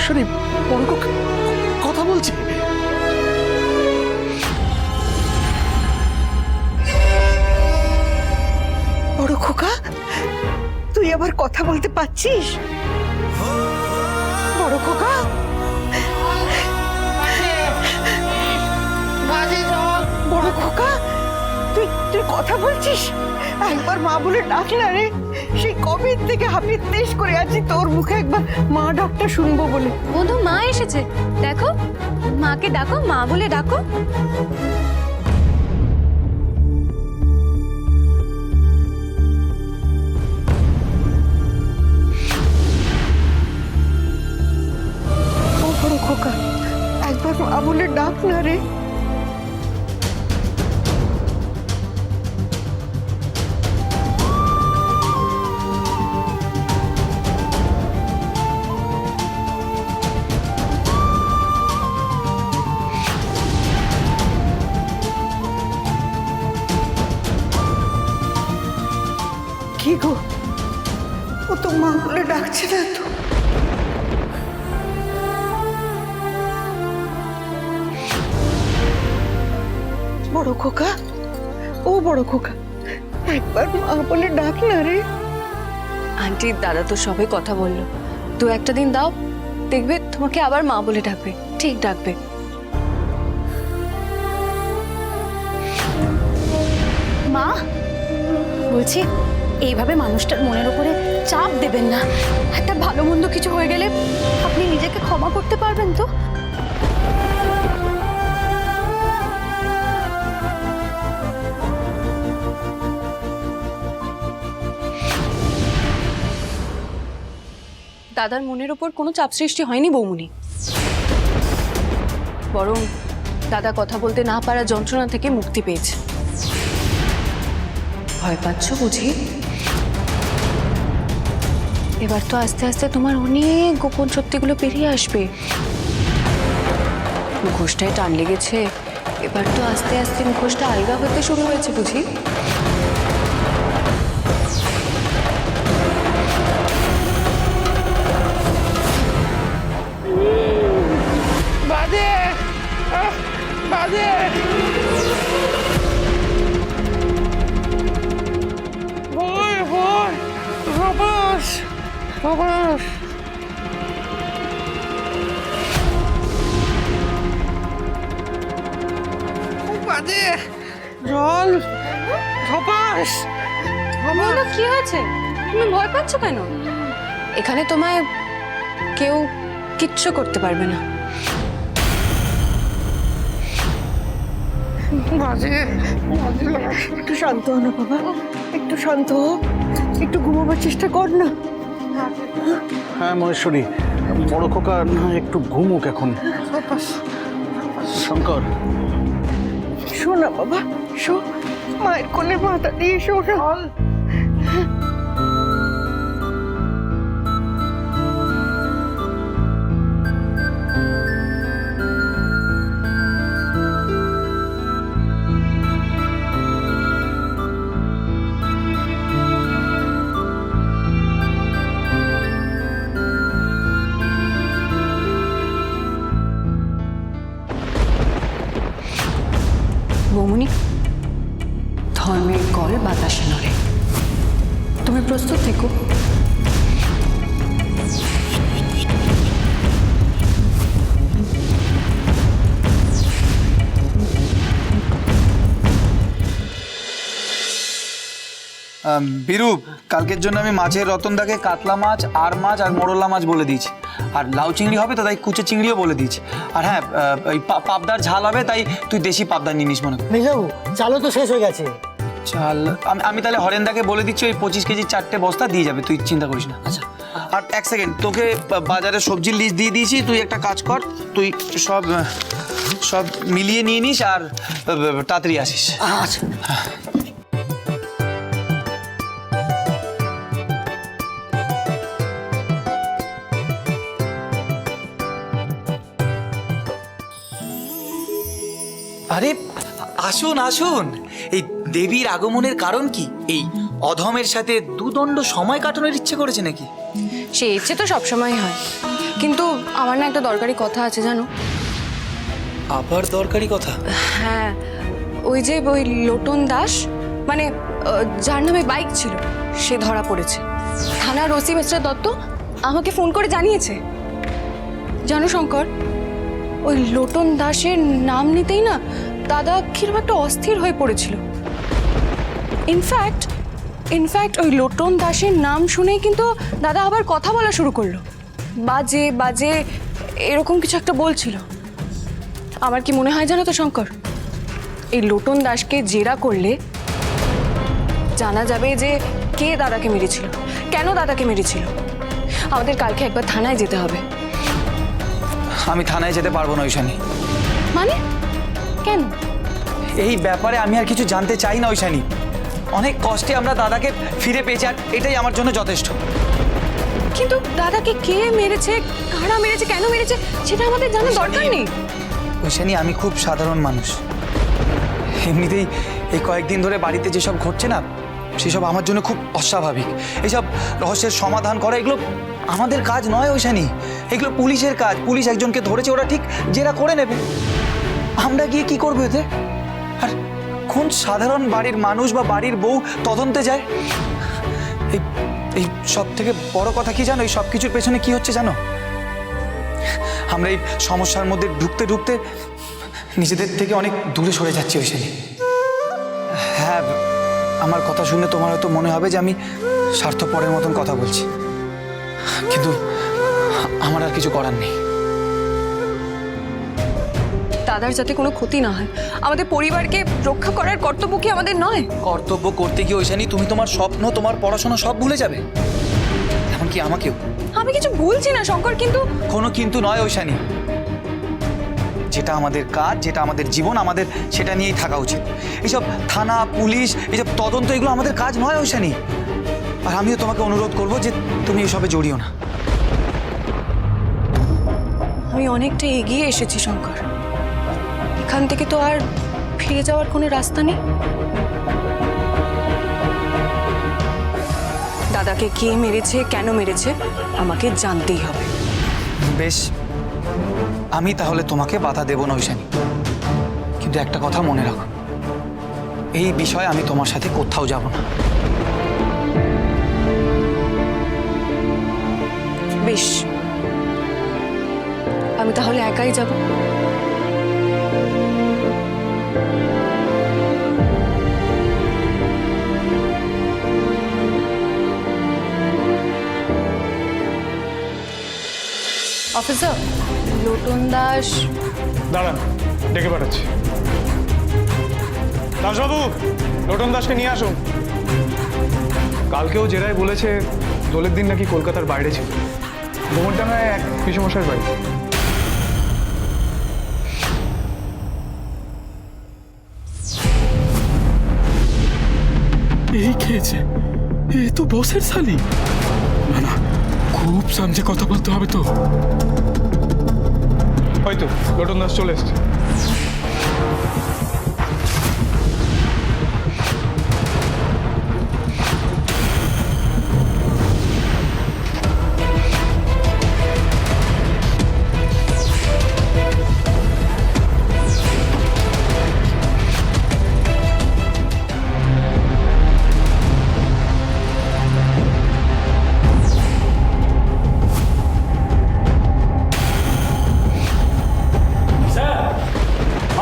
মহেশ্বরী বড় কথা বলছে। বড় খোকা, তুই আবার কথা বলতে পারছিস? বড় খোকা, বড় খোকা, তুই তুই কথা বলছিস? একবার মা বলে ডাক না রে। সেই কবে থেকে হাপির দেশ করে আছি তোর মুখে একবার মা ডাকটা শুনবো বলে। বন্ধু, মা এসেছে, দেখো। মাকে ডাকো, মা বলে ডাকো। ও বড় খোকা, একবার মা বলে ডাক না রে। কি গো, ও তো মা বলে ডাকছে না তো? বড় খোকা, ও বড় খোকা, একবার মা বলে ডাক না রে। আন্টি দাদা তো সবে কথা বললো, তো একটা দিন দাও, দেখবে তোমাকে আবার মা বলে ডাকবে, ঠিক ডাকবে। মা বলছি, এইভাবে মানুষটার মনের উপরে চাপ দেবেন না। একটা ভালো মন্দ কিছু হয়ে গেলে আপনি নিজেকে ক্ষমা করতে পারবেন তো? দাদার মনের ওপর কোনো চাপ সৃষ্টি হয়নি বৌমনি, বরং দাদা কথা বলতে না পারা যন্ত্রণা থেকে মুক্তি পেয়েছে। ভয় পাচ্ছ বুঝি? এবার তো আস্তে আস্তে তোমার অনেক গোপন সত্যিগুলো বেরিয়ে আসবে। মুখোশটায় টান লেগেছে, এবার তো আস্তে আস্তে মুখোশটা আলগা হতে শুরু হয়েছে বুঝি। বাজে বাজে ভয় ভয় রবাস রবাস বাজে জল ধপাস। বলো, কি হয়েছে? তুমি ভয় পাচ্ছ কেন? এখানে তোমায় কেউ কিচ্ছু করতে পারবে না। বাজে একটু শান্ত হ না বাবা, একটু শান্ত হ, একটু ঘুমাবার চেষ্টা কর না। হ্যাঁ মহেশ্বরী, বড় খোকা না একটু ঘুমুক এখন। শঙ্কর, শো না বাবা, শো, মায়ের কোলে মাথা দিয়ে শো না। বৌমনি, ধর্মের কল বাতাসে নড়ে, তুমি প্রস্তুত থেকো। বিরূপ, কালকের জন্য আমি মাছের রতনদাকে কাতলা মাছ, আর মাছ আর মোরলা মাছ বলে দিয়েছি। আর লাউ চিংড়ি হবে তো তাই কুচে চিংড়িও বলে দিয়েছি। আর হ্যাঁ, ওই পাবদার ঝাল হবে, তাই তুই দেশি পাবদার নিয়ে নিস মনে কর। মেজাবু, চালও তো শেষ হয়ে গেছে। চাল আমি তাহলে হরেন্দাকে বলে দিচ্ছি, ওই 25 কেজি 4টে বস্তা দিয়ে যাবে, তুই চিন্তা করিস না। আচ্ছা, আর এক সেকেন্ড, তোকে বাজারে সবজির লিস্ট দিয়ে দিয়েছি, তুই একটা কাজ কর, তুই সব সব মিলিয়ে নিয়ে নিস আর তাড়াতাড়ি আসিস। আচ্ছা। আরে আসুন আসুন, এই দেবীর আগমনের কারণ কি? এই অধমের সাথে দুদণ্ড সময় কাটানোর ইচ্ছে করেছে নাকি? সে ইচ্ছে তো সবসময় হয়, কিন্তু আমার না একটা দরকারি কথা আছে জানো। আবার দরকারি কথা? হ্যাঁ, ওই লোটন দাস, মানে যার নামে বাইক ছিল, সে ধরা পড়েছে। থানার ওসি মিস্টার দত্ত আমাকে ফোন করে জানিয়েছে। জানো শঙ্কর, ওই লোটন দাসের নাম নিতেই না দাদা কিরকম একটা অস্থির হয়ে পড়েছিল। ইনফ্যাক্ট ওই লোটন দাসের নাম শুনেই কিন্তু দাদা আবার কথা বলা শুরু করলো, বাজে বাজে এরকম কিছু একটা বলছিল। আমার কি মনে হয় জানো তো শঙ্কর, এই লোটন দাসকে জেরা করলে জানা যাবে যে কে দাদাকে মেরেছিল, কেন দাদাকে মেরেছিল। আমাদের কালকে একবার থানায় যেতে হবে। আমি থানায় যেতে পারবো না ঐশানী। মানে কেন? এই ব্যাপারে আমি আর কিছু জানতে চাই না ঐশানী। অনেক কষ্টে আমরা দাদাকে ফিরে পেয়েছি, আর এটাই আমার জন্য যথেষ্ট। কিন্তু দাদাকে কে মেরেছে, কারা মেরেছে, কেন মেরেছে সেটা আমাদের জানার দরকার নেই। ঐশানী, আমি খুব সাধারণ মানুষ। এমনিতেই এই কয়েকদিন ধরে বাড়িতে যেসব ঘটছে না, সেসব আমার জন্য খুব অস্বাভাবিক। এইসব রহস্যের সমাধান করা এগুলো আমাদের কাজ নয় ঐশানী, এগুলো পুলিশের কাজ। পুলিশ একজনকে ধরেছে, ওরা ঠিক জেরা করে নেবে। আমরা গিয়ে কি করবো এতে? আর কোন সাধারণ বাড়ির মানুষ বা বাড়ির বউ তদন্তে যায়? এই সব থেকে বড় কথা কি জানো, এই সব কিছুর পেছনে কি হচ্ছে জানো? আমরা এই সমস্যার মধ্যে ঢুকতে ঢুকতে নিজেদের থেকে অনেক দূরে সরে যাচ্ছি ঐশানী। হ্যাঁ, আমার কথা শুনে তোমার হয়তো মনে হবে যে আমি স্বার্থপরের মতন কথা বলছি, কিন্তু আমার আর কিছু করার নেই। দাদার যাতে কোনো ক্ষতি না হয়, আমাদের পরিবারকে রক্ষা করার কর্তব্য কি আমাদের নয়? কর্তব্য করতে গিয়ে ঐশানী তুমি তোমার স্বপ্ন, তোমার পড়াশোনা সব ভুলে যাবে, এমনকি আমাকেও। আমি কিছু ভুলছি না শঙ্কর, কিন্তু কোনো কিন্তু নয় ঐশানী। যেটা আমাদের কাজ, যেটা আমাদের জীবন, আমাদের সেটা নিয়েই থাকা উচিত। এইসব থানা, পুলিশ, এইসব তদন্ত, এগুলো আমাদের কাজ নয় ঐশানী। আর আমিও তোমাকে অনুরোধ করব যে তুমি এসবে জড়িও না। আমি অনেকটা এগিয়ে এসেছি শঙ্কর, এখান থেকে তো আর ফিরে যাওয়ার কোনো রাস্তা নেই। দাদাকে কে মেরেছে, কেন মেরেছে, আমাকে জানতেই হবে। বেশ, আমি তাহলে তোমাকে বাধা দেব না ঐশানী, কিন্তু একটা কথা মনে রাখো, এই বিষয়ে আমি তোমার সাথে কোথাও যাব না। বেশ, আমি তাহলে একাই যাব। Officer, lotion Das. দাঁড়ান, ডেকে পাঠাচ্ছি। দাসবাবু, লোটন দাসকে নিয়ে আসুন। কালকেও জেরায় বলেছে দোলের দিন নাকি কলকাতার বাইরে ছিল, গোমরডাঙ্গায় এক পিসেমশাইয়ের বাড়ি। এই খেয়েছে, এ তো বসের শালি। না না, খুব সামনে কথা বলতে হবে তো। হয়তো লোটন দাস চলে এসছে।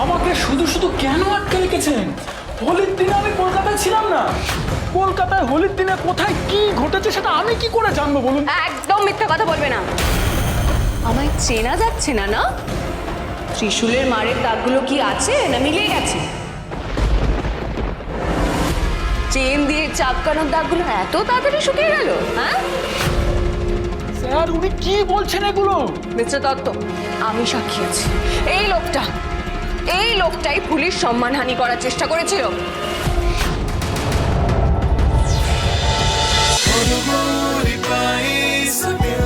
আমাকে শুধু শুধু কেন আটকে রেখেছেন? হোলির দিনে আমি কলকাতায় ছিলাম না। কলকাতায় হোলির দিনে কোথায় কি ঘটেছে সেটা আমি কি করে জানবো বলুন? একদম মিথ্যা কথা বলবে না। আমায় চেনা যাচ্ছে না, না? ত্রিশূলের মারের দাগগুলো কি আছে না মিলে গেছে? চেন দিয়ে চাপকানোর দাগগুলো এত তাড়াতাড়ি শুকিয়ে গেল? হ্যাঁ স্যার, উনি কি বলছেন এগুলো? মিস্টার দত্ত, আমি সাক্ষী আছি। এই লোকটাই পুলিশ সম্মানহানি করার চেষ্টা করেছিল। Bye.